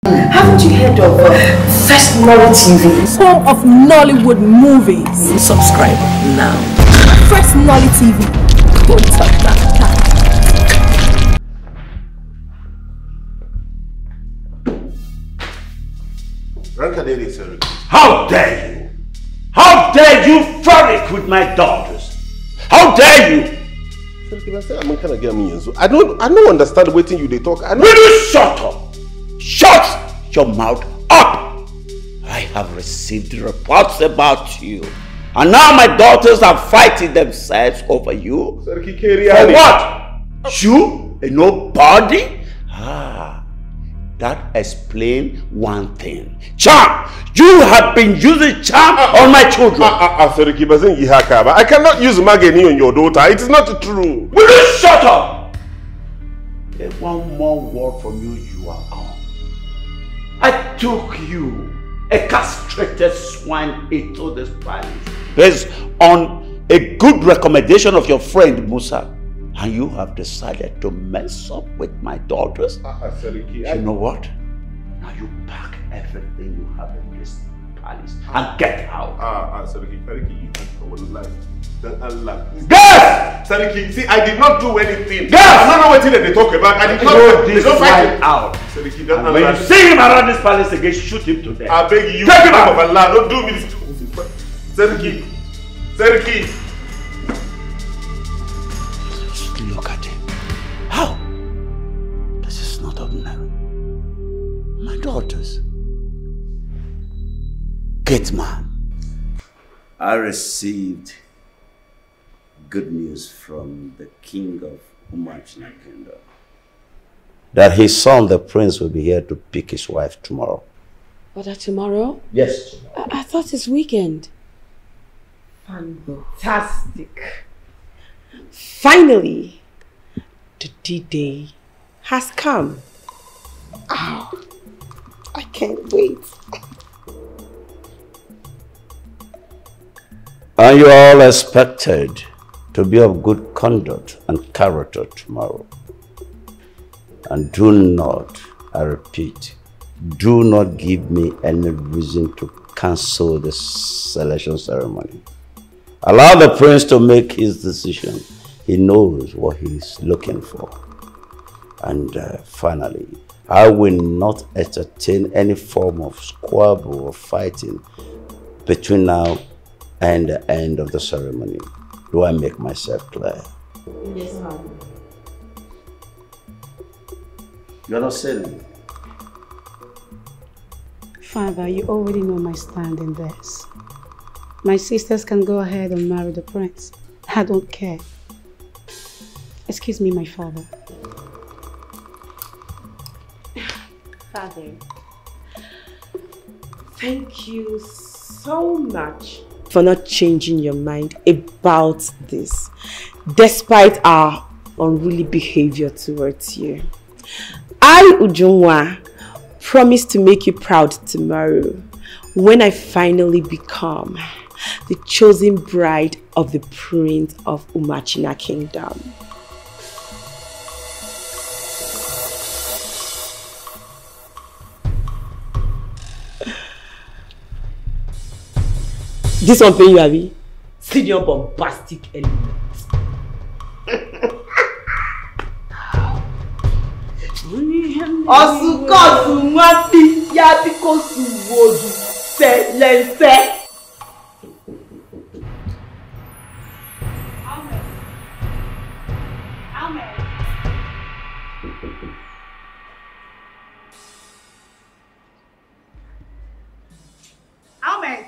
Haven't you heard of FirstNollyTV? Home of Nollywood movies. Subscribe now. FirstNollyTV. Don't touch that. How dare you? How dare you frolic with my daughters? How dare you? I don't understand what you they talk. Will you shut up? Shut your mouth up! I have received reports about you. And now my daughters are fighting themselves over you. For what? You? A nobody? That explains one thing. Charm! You have been using charm on my children. I cannot use Magani on your daughter. It is not true. Will you shut up? If one more word from you, you are gone. I took you, a castrated swine, into this palace based on a good recommendation of your friend Musa. And you have decided to mess up with my daughters? You know what? Now you pack everything you have in this palace and get out. Yes! Sariki, see, I did not do anything. Yes! I don't know what they talk about. I did not this fight out. Sariki, and when you see him around this palace again, shoot him to death. I beg you, take him out. Of Allah, don't do me this. Sariki, Sariki. Look at him. How? This is not ordinary. My daughters. Gate man. I received good news from the king of Umachina Kingdom that his son, the prince, will be here to pick his wife tomorrow. But tomorrow? Yes, tomorrow. I thought it's weekend. Fantastic. Finally, the D-Day has come. Oh, I can't wait. And you all expected to be of good conduct and character tomorrow. And do not, I repeat, do not give me any reason to cancel the selection ceremony. Allow the prince to make his decision. He knows what he's looking for. And finally, I will not entertain any form of squabble or fighting between now and the end of the ceremony. Do I make myself clear? Yes, Father. You're not saying. Father, you already know my stand in this. My sisters can go ahead and marry the prince. I don't care. Excuse me, my father. Father, thank you so much for not changing your mind about this, despite our unruly behavior towards you. I, Ujunwa, promise to make you proud tomorrow when I finally become the chosen bride of the Prince of Umachina Kingdom. This one pay you, Abby? Senior bombastic element. Osukosu mwati yabikosu wodu selense. Ahmed.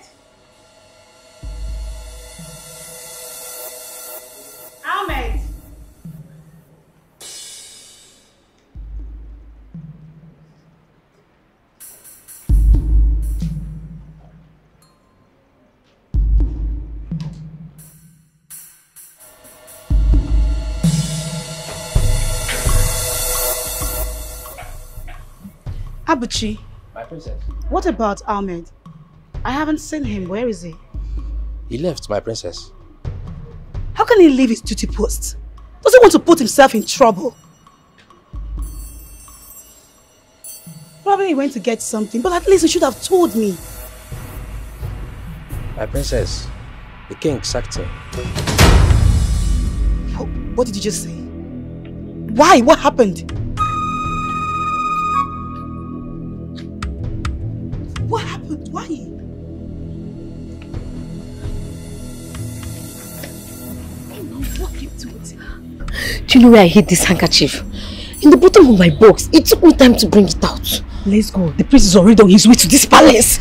Ahmed. Abuchi. My princess. What about Ahmed? I haven't seen him. Where is he? He left, my princess. How can he leave his duty post? Does he want to put himself in trouble? What Probably he went to get something, but at least he should have told me. My princess, the king sacked him. What did you just say? Why? What happened? What happened? Why? What came to it? Do you know where I hid this handkerchief? In the bottom of my box. It took me time to bring it out. Let's go. The prince is already on his way to this palace.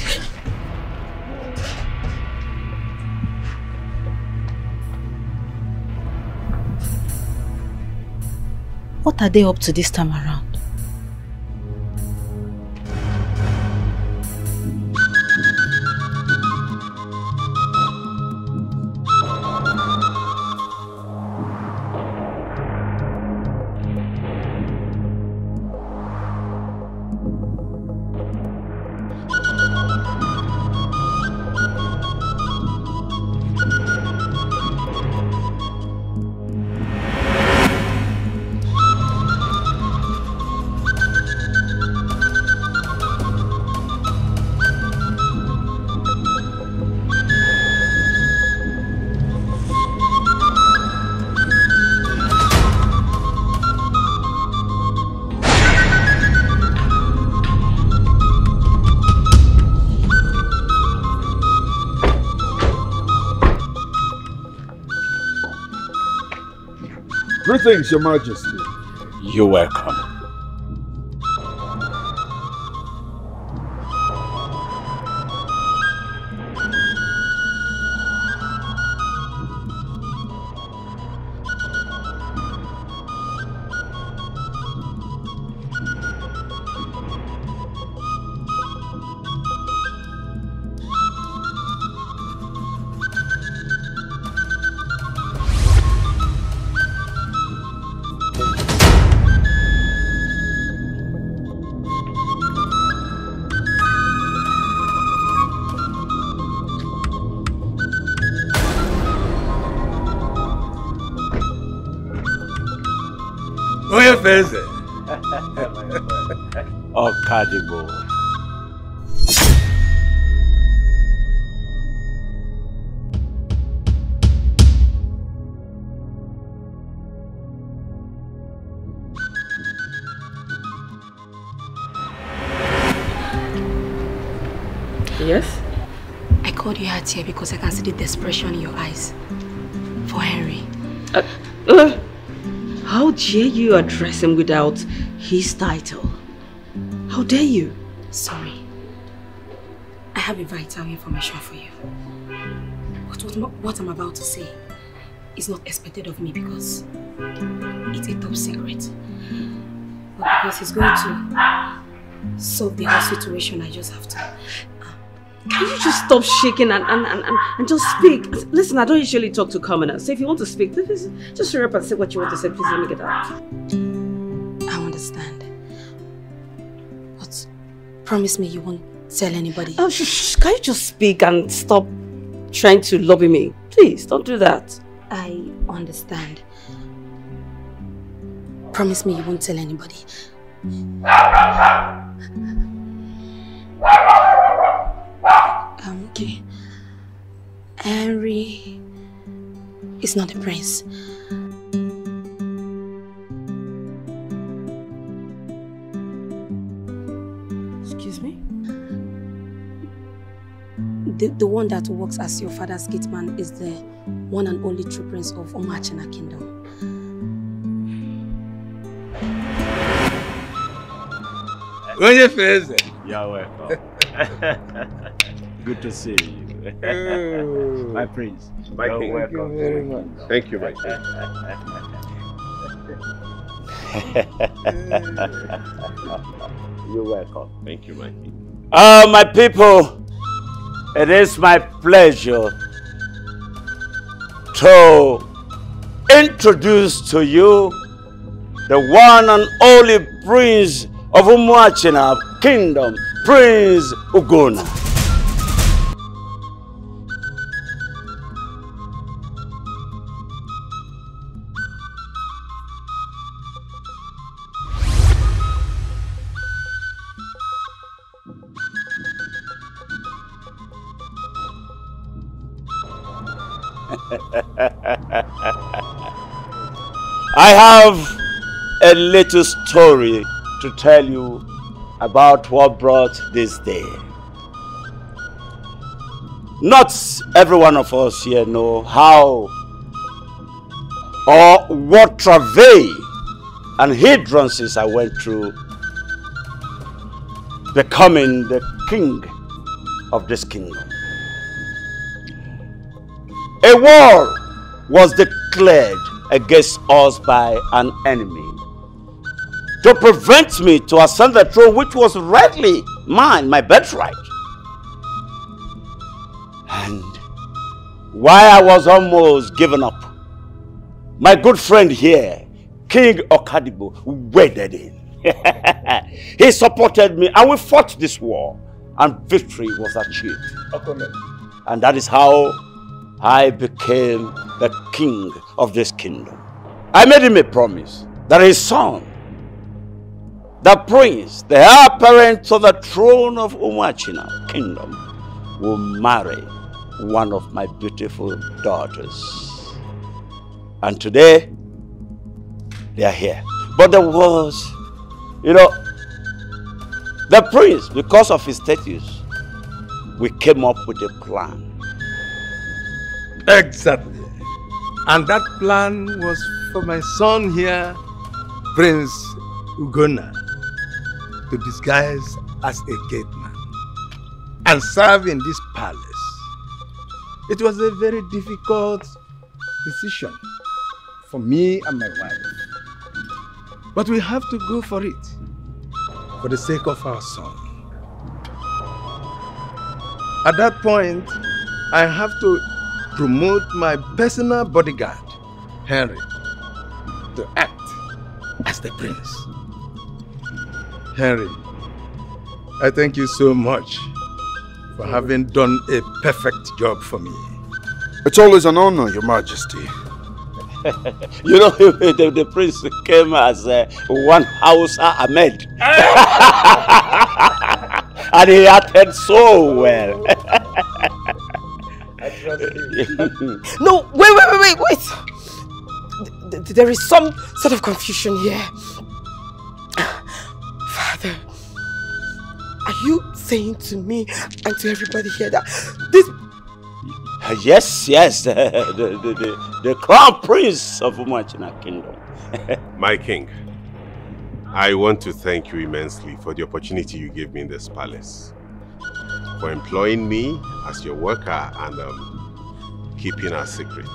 What are they up to this time around? Greetings, Your Majesty. You're welcome. Oh, Kadibo. Yes? I called you out here because I can see the desperation in your eyes. For Henry. How dare you address him without his title? How dare you? Sorry. I have a vital information for you. But what I'm about to say is not expected of me because it's a top secret. But because it's going to solve the whole situation, I just have to. Can you just stop shaking and just speak? Listen, I don't usually talk to commoners. So if you want to speak, please just hurry up and say what you want to say. Please let me get out. I understand. But promise me you won't tell anybody. Oh, can you just speak and stop trying to lobby me? Please, don't do that. I understand. Promise me you won't tell anybody. Okay. Henry is not a prince. Excuse me? The one that works as your father's gateman is the one and only true prince of Omachina Kingdom. You're welcome. Good to see you. My prince. My king. Welcome. Thank you very much. Thank you, my king. You're welcome. Thank you, my king. My people, it is my pleasure to introduce to you the one and only prince of Umuachina Kingdom, Prince Ugona. I have a little story to tell you about what brought this day. Not every one of us here know how or what travail and hindrances I went through becoming the king of this kingdom. A war was declared against us by an enemy to prevent me to ascend the throne, which was rightly mine, my birthright. And while I was almost given up, my good friend here, King Okadibo, waded in. He supported me and we fought this war and victory was achieved. And that is how I became the king of this kingdom. I made him a promise that his son, the prince, the heir apparent to the throne of Umuachina kingdom, will marry one of my beautiful daughters. And today, they are here. But there was, the prince, because of his status, we came up with a plan. Exactly. And that plan was for my son here, Prince Ugonna, to disguise as a gateman and serve in this palace. It was a very difficult decision for me and my wife. But we have to go for it, for the sake of our son. At that point, I have to promote my personal bodyguard, Henry, to act as the prince. Henry, I thank you so much for having done a perfect job for me. It's always an honor, Your Majesty. The prince came as one Hausa Ahmed. And he acted so well. I trust you. No, wait. There is some sort of confusion here. Father, are you saying to me and to everybody here that this... Yes, the crown prince of Umuachina kingdom. My king, I want to thank you immensely for the opportunity you gave me in this palace, for employing me as your worker and keeping our secret.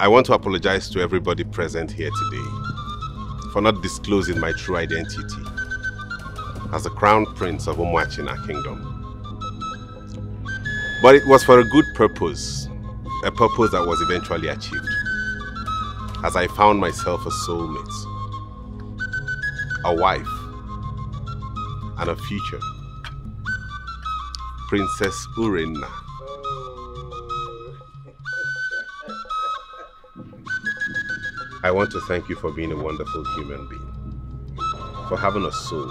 I want to apologize to everybody present here today for not disclosing my true identity as the crown prince of Umuachina kingdom. But it was for a good purpose, a purpose that was eventually achieved, as I found myself a soulmate, a wife, and a future. Princess Urenna. I want to thank you for being a wonderful human being, for having a soul,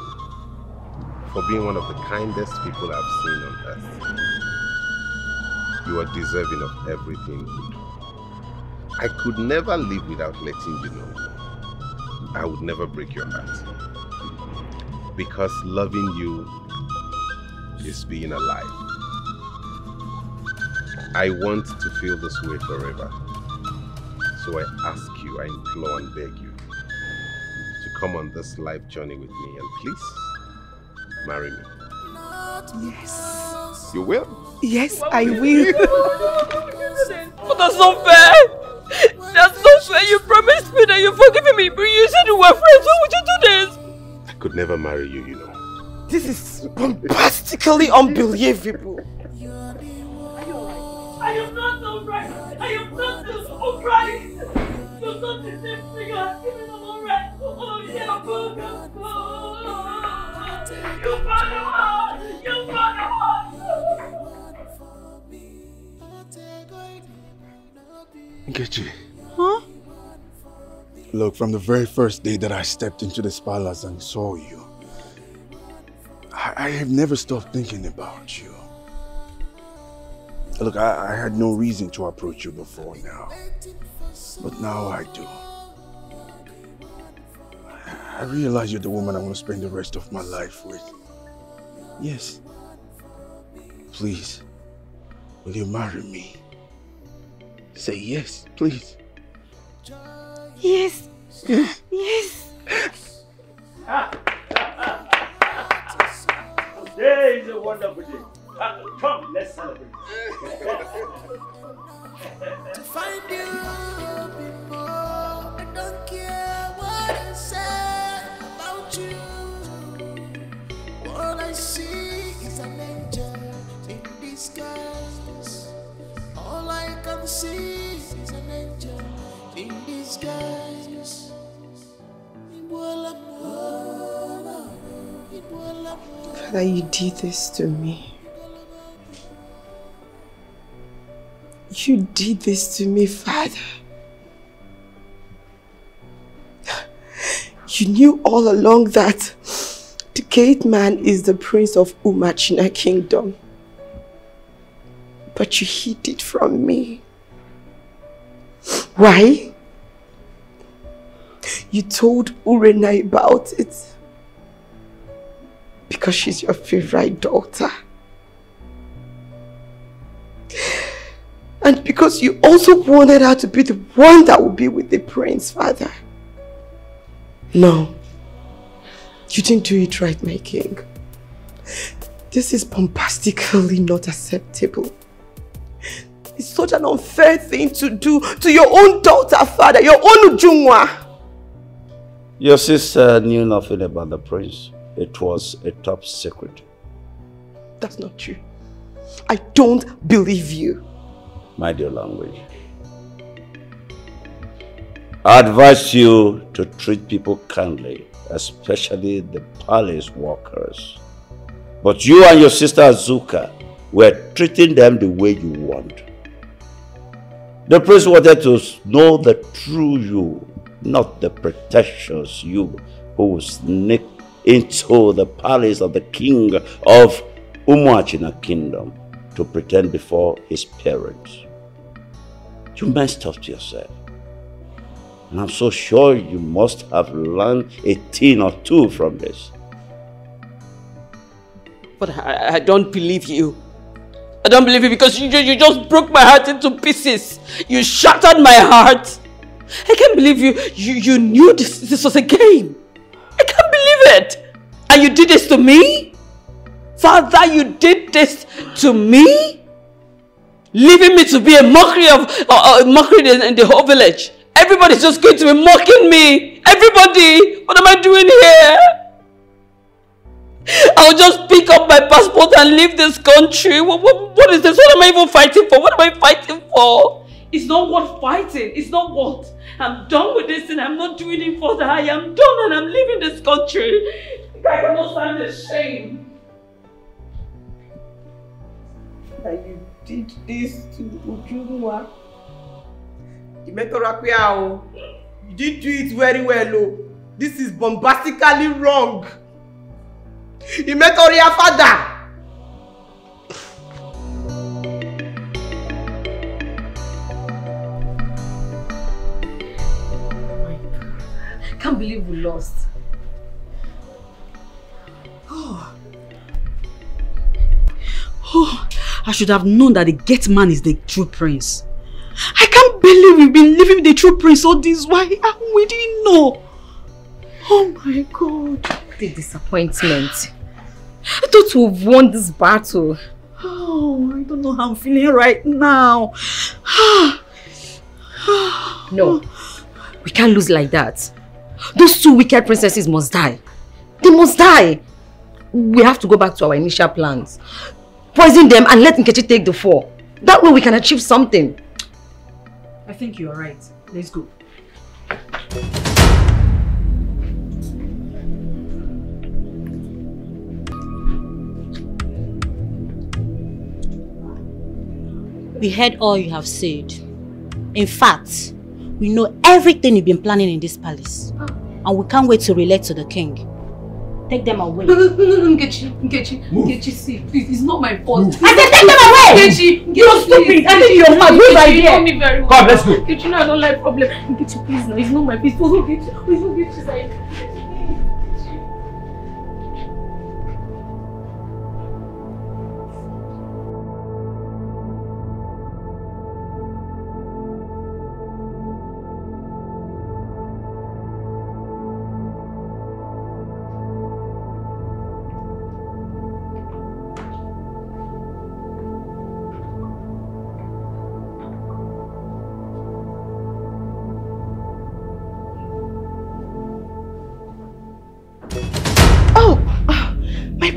for being one of the kindest people I've seen on earth. You are deserving of everything good. I could never live without letting you know. I would never break your heart. Because loving you is being alive. I want to feel this way forever. So I ask you, I implore and beg you to come on this life journey with me and please marry me. Yes. You will? Yes, I will. But that's not fair. That's not fair. You promised me that you're forgiving me, but you said we were friends. Why would you do this? I could never marry you, you know. This is bombastically unbelievable. I am not alright. I am not alright. You're not the same thing. I'm alright. Oh, yeah, you found out. You found out. Nkechi. Huh? Look, from the very first day that I stepped into this palace and saw you, I have never stopped thinking about you. Look, I had no reason to approach you before now. But now I do. I realize you're the woman I want to spend the rest of my life with. Yes. Please, will you marry me? Say yes, please. Yes. Yes. Today is a wonderful day. Come, let's celebrate. To find you before, I don't care what I say about you. What I see is an angel in disguise. All I can see is an angel in disguise. Father, you did this to me. You did this to me, Father. You knew all along that the gate man is the prince of GINA Kingdom. But you hid it from me. Why? You told Urena about it. Because she's your favorite daughter. And because you also wanted her to be the one that would be with the prince, Father. No. You didn't do it right, my king. This is bombastically not acceptable. It's such an unfair thing to do to your own daughter, Father, your own Ujungwa. Your sister knew nothing about the prince. It was a top secret. That's not true. I don't believe you. Mind your language. I advise you to treat people kindly, especially the palace workers. But you and your sister Azuka were treating them the way you want. The prince wanted to know the true you, not the pretentious you who will sneak into the palace of the king of GINA Kingdom to pretend before his parents. You messed up yourself. And I'm so sure you must have learned a thing or two from this. But I don't believe you. I don't believe you because you just broke my heart into pieces. You shattered my heart. I can't believe you knew this was a game. I can't believe it. And you did this to me? Father, you did this to me? Leaving me to be a mockery in the whole village. Everybody's just going to be mocking me. Everybody! What am I doing here? I'll just pick up my passport and leave this country. What is this? What am I even fighting for? What am I fighting for? It's not worth fighting. It's not worth. I'm done with this and I'm not doing it further. I am done and I'm leaving this country. I cannot stand the shame. That you did this to Ujungwa. You didn't do it very well, oh. This is bombastically wrong. You met your father. I can't believe we lost. Oh, I should have known that the gate man is the true prince. I can't believe we've been living the true prince all this while and we didn't know. Oh my God. The disappointment. I thought we've won this battle. Oh, I don't know how I'm feeling right now. No, we can't lose like that. Those two wicked princesses must die. They must die. We have to go back to our initial plans. Poison them and let Nkechi take the fall. That way we can achieve something. I think you're right. Let's go. We heard all you have said. In fact, we know everything you've been planning in this palace. And we can't wait to relate to the king. take them away. No, Nkechi, see, please, it's not my fault. I said take them away! Nkechi, you're stupid. I think you're mad. Who's idea? You know me very well. Come, let's go. Nkechi, no, I don't like problem. Nkechi, please, no, it's not my fault. It's not Nkechi's idea.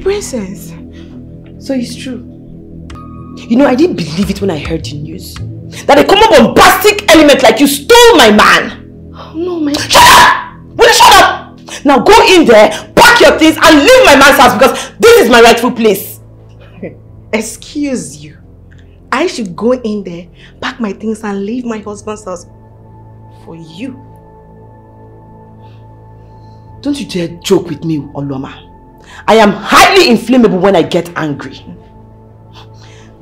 Princess. So it's true. You know, I didn't believe it when I heard the news. That a common bombastic element like you stole my man. Oh, no, my... Shut up! Will you shut up? Now go in there, pack your things and leave my man's house because this is my rightful place. Excuse you. I should go in there, pack my things and leave my husband's house for you. Don't you dare joke with me, Oloma. I am highly inflammable when I get angry.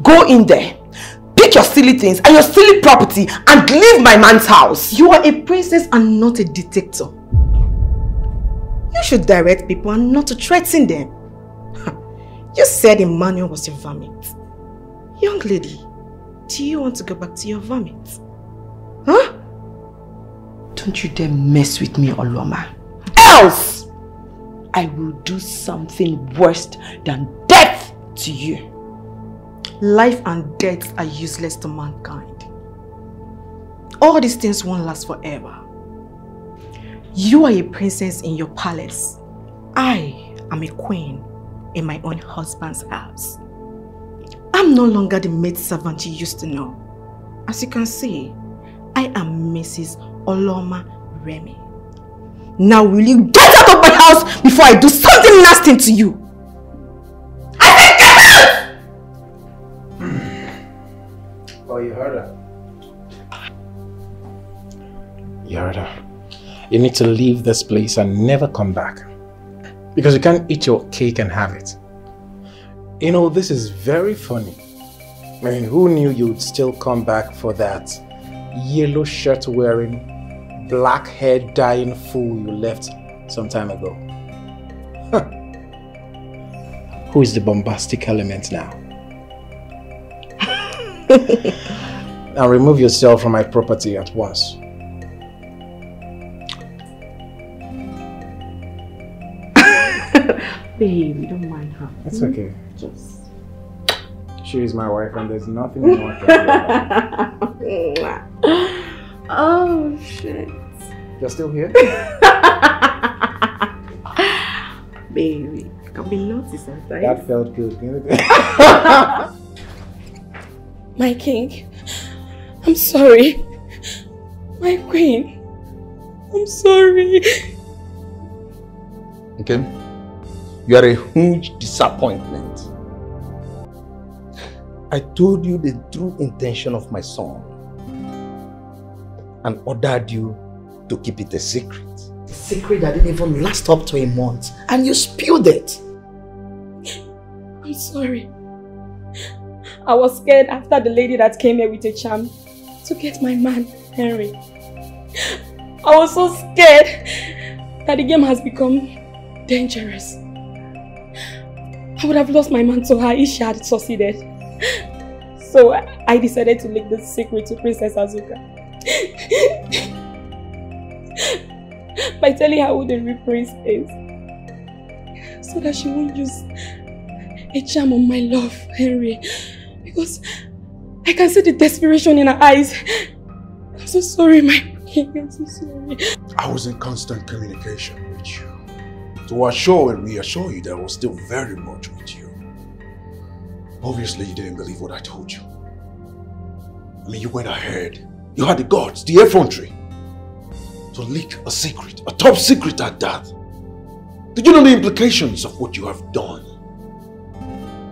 Go in there, pick your silly things and your silly property and leave my man's house. You are a princess and not a dictator. You should direct people and not to threaten them. You said Emmanuel was your vomit. Young lady, do you want to go back to your vomit? Huh? Don't you dare mess with me, Oloma. Else! I will do something worse than death to you. Life and death are useless to mankind. All these things won't last forever. You are a princess in your palace. I am a queen in my own husband's house. I'm no longer the maid servant you used to know. As you can see, I am Mrs. Oloma Remy. Now will you get out of my house before I do something nasty to you? I said get out! Oh, you heard her. You heard her. You need to leave this place and never come back. Because you can't eat your cake and have it. You know, this is very funny. I mean, who knew you'd still come back for that yellow shirt wearing, black hair dyeing fool you left some time ago? Huh. Who is the bombastic element now? Now remove yourself from my property at once. Babe, don't mind her. It's okay. Just... She is my wife and there's nothing more to do about it. Oh, shit. You're still here? Baby, I can be naughty sometimes. That felt good. My king, I'm sorry. My queen, I'm sorry. Okay? You are a huge disappointment. I told you the true intention of my son and ordered you to keep it a secret. A secret that didn't even last up to a month, and you spilled it. I'm sorry. I was scared after the lady that came here with a charm to get my man, Henry. I was so scared that the game has become dangerous. I would have lost my man to her if she had succeeded. So I decided to leak the secret to Princess Azuka. By telling her who the real prince is. So that she won't use a charm on my love, Henry. Because I can see the desperation in her eyes. I'm so sorry, my king. I'm so sorry. I was in constant communication with you to assure and reassure you that I was still very much with you. Obviously, you didn't believe what I told you. I mean, you went ahead. You had the guards, the effrontery, to leak a secret, a top secret at that. Did you know the implications of what you have done?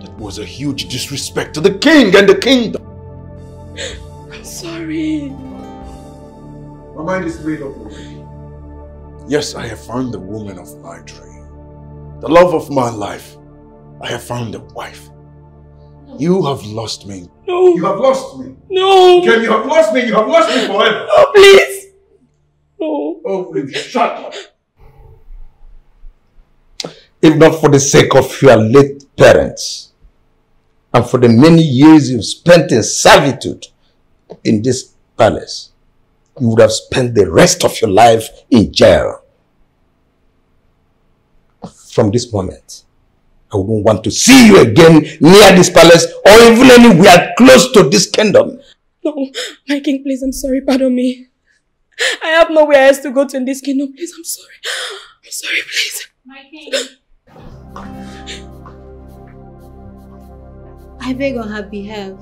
That was a huge disrespect to the king and the kingdom. I'm sorry. My mind is made up already. Yes, I have found the woman of my dream. the love of my life, I have found a wife. You have lost me. No. You have lost me. No. Ken, you have lost me. You have lost me forever. No, please. No. Oh, please, shut up. If not for the sake of your late parents and for the many years you've spent in servitude in this palace, you would have spent the rest of your life in jail. From this moment, I wouldn't want to see you again near this palace or even anywhere close to this kingdom. No, my king, please, I'm sorry, pardon me. I have nowhere else to go to in this kingdom, please, I'm sorry. I'm sorry, please. My king. I beg on her behalf.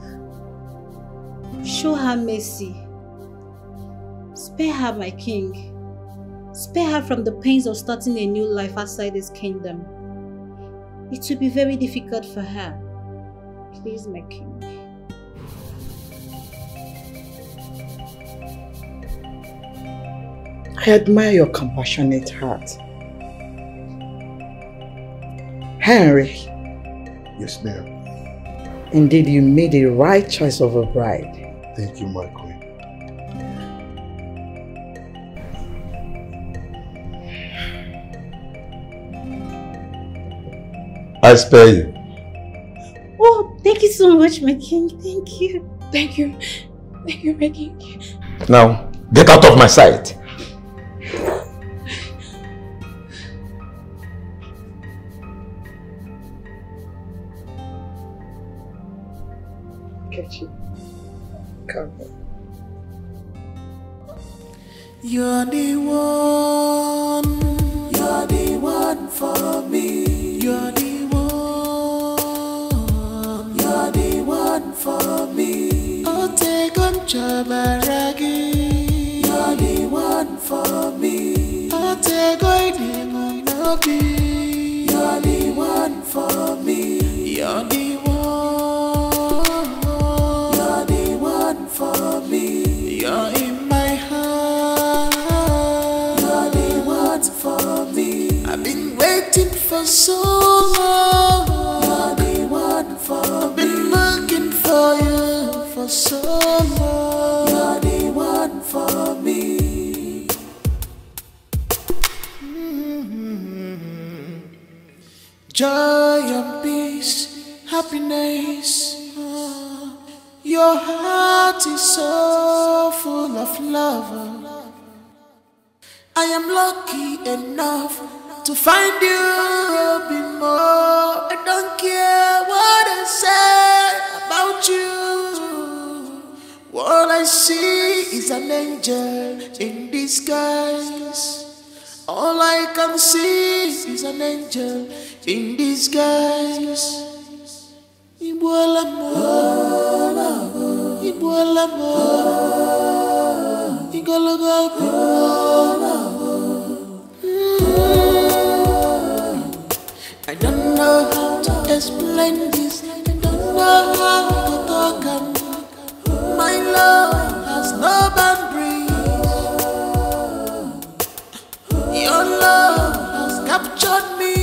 Show her mercy. Spare her, my king. Spare her from the pains of starting a new life outside this kingdom. It will be very difficult for her. Please, my king. I admire your compassionate heart. Henry. Yes, ma'am. Indeed, you made the right choice of a bride. Thank you, my queen. I spare you. Oh, thank you so much, my king. Thank you. Thank you. Thank you, my king. Now, get out of my sight. Come. You're the one for me. You're the one for me. Oh, take on Chabaragi. You're the one for me. Oh, take on Nabi. You're the one for me. You're the one for me. You're in my heart. You're the one for me. I've been waiting for so long. You're the one for me. I've been looking for you for so long. You're the one for me. Joy and peace, happiness. Your heart is so full of love. I am lucky enough to find you a bit more. I don't care what I say about you. What I see is an angel in disguise. All I can see is an angel in disguise. Ibuala mo, Ibuala mo, Igologo mo. I don't know how to explain this. I don't know how to talk. My love has no boundaries. Your love has captured me.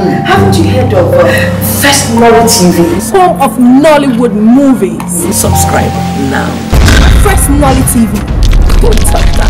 Haven't you heard of FirstNollyTV? Home of Nollywood movies. Subscribe now. FirstNollyTV. Go top down.